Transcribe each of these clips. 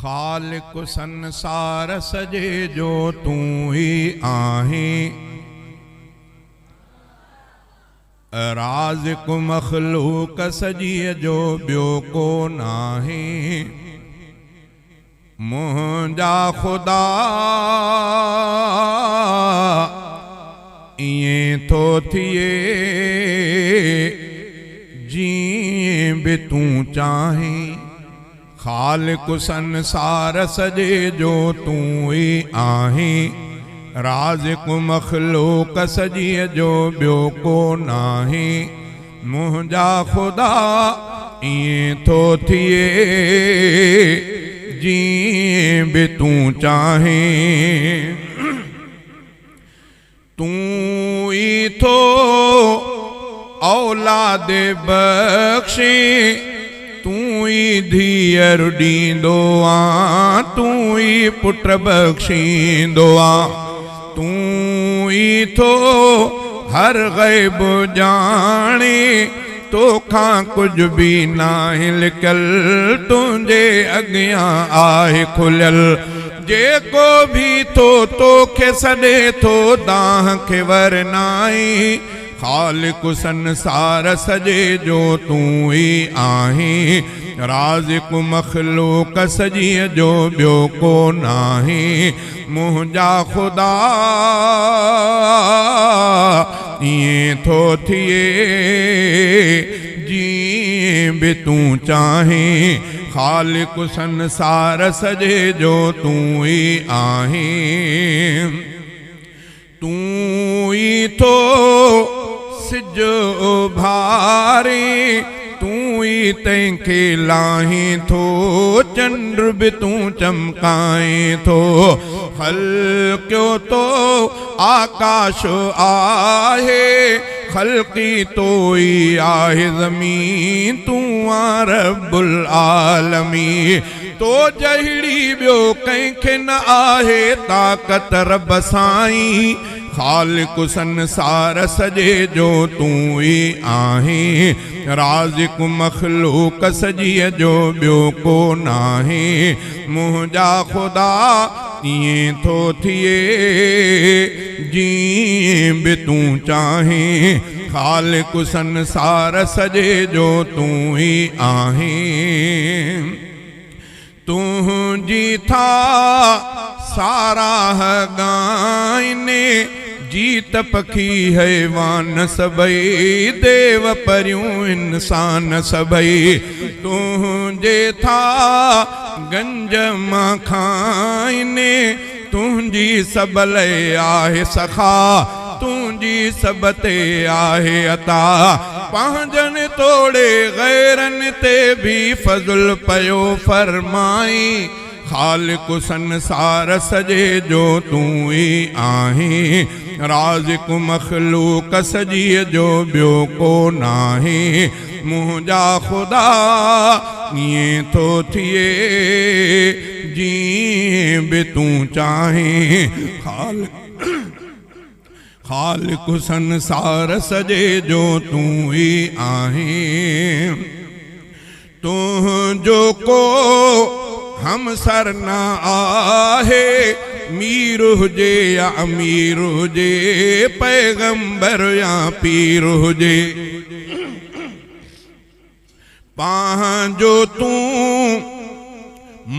खालिक संसार सजे जो तू ही आहीं, राज़िक़ मख़लूक़ सजीअ जो ॿियो को नाहीं। मुंहिंजा ख़ुदा इएं थो थिए जीअं बि तूं चाहीं। खालिक संसार सजे जो तूं ही आहीं, राज़िक़ मख़लूक़ सजीअ जो ॿियो को नाहीं। मुंहिंजा ख़ुदा इएं थो थिए जीअं बि तूं चाहीं। तूं ई थो औलाद बख़्शे, तूं ई धीअर ॾींदो आ, तूं ई पुट बख़्शींदो आ। तूं ई थो हर ग़ैब ॼाणे, तोखां कुझु बि नाहे लिकल, तुंहिंजे अॻियां आहे खुलियल। जेको भी थो तोखे सॾे थो, दाह खे वर नाहीं। खालिक संसार सजे जो तूं ही आहीं, राज़िक़ मख़लूक़ सजीअ जो ॿियो को नाहीं। मुंहिंजा ख़ुदा इएं थो थिए जीअं बि तूं चाहीं। खालिक संसार सजे जो तूं ही आहीं। तूं ई थो सिज उभारे, तूं ई तंहिंखे लाहीं थो, चंड बि तूं चमकाएं थो। ख़ल्क़ियो तो आकाश आहे, ख़ल्क़ी तो ई आहे ज़मीन, तूं आ रब्बुल आलमीन। तो जहिड़ी ॿियो कंहिंखे न आहे ताक़त रब साईं। खालिक संसार सजे जो तूं ही आहीं, राज़िक़ मख़लूक़ सजीअ जो ॿियो को नाहीं। मुंहिंजा ख़ुदा इएं थो थिए जीअं बि तूं चाहीं। खालिक संसार सजे जो तूं ही आहीं। तुंहिंजी था साराह गाइने, जीत पखी हैवान सभई, देव परियूं इंसान सभई। तुंहिंजे था गंज मां खाइने, तुंहिंजी सबल आहे सखा, तुंहिंजी सब ते आहे अता। पंहिंजनि तोड़े गैरनि ते भी फज़ुल पयो फरमाई। खालिक संसार सजे जो तूं ही आहीं, राज़िक़ मख़लूक़ सजीअ जो ॿियो को नाहीं। मुंहिंजा ख़ुदा इएं थो थिए जीअं बि तूं चाहीं। खालिक संसार सजे जो तूं ही आहीं। तुंहिंजो को हमसर न आहे, मीर हुजे या अमीर हुजे, पैगंबर या पीर हुजे। पंहिंजो तूं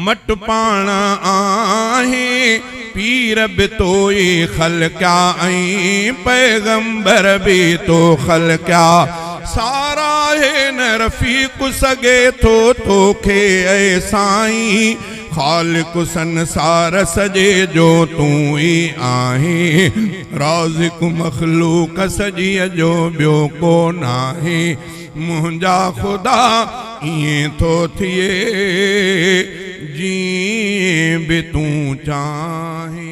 मट पाण आहे, पीर भी तो ई ख़ल्क़िया ऐं पैगंबर भी तो ख़ल्क़िया। सारा है न रफ़ीक़ सगे थो तोखे ऐं साईं। खालिक संसार सजे जो तूं ही आहीं, राज़िक़ मख़लूक़ सजीअ जो ॿियो को नाहीं। मुंहिंजा ख़ुदा इएं थो थिए जीअं बि तूं चाहीं।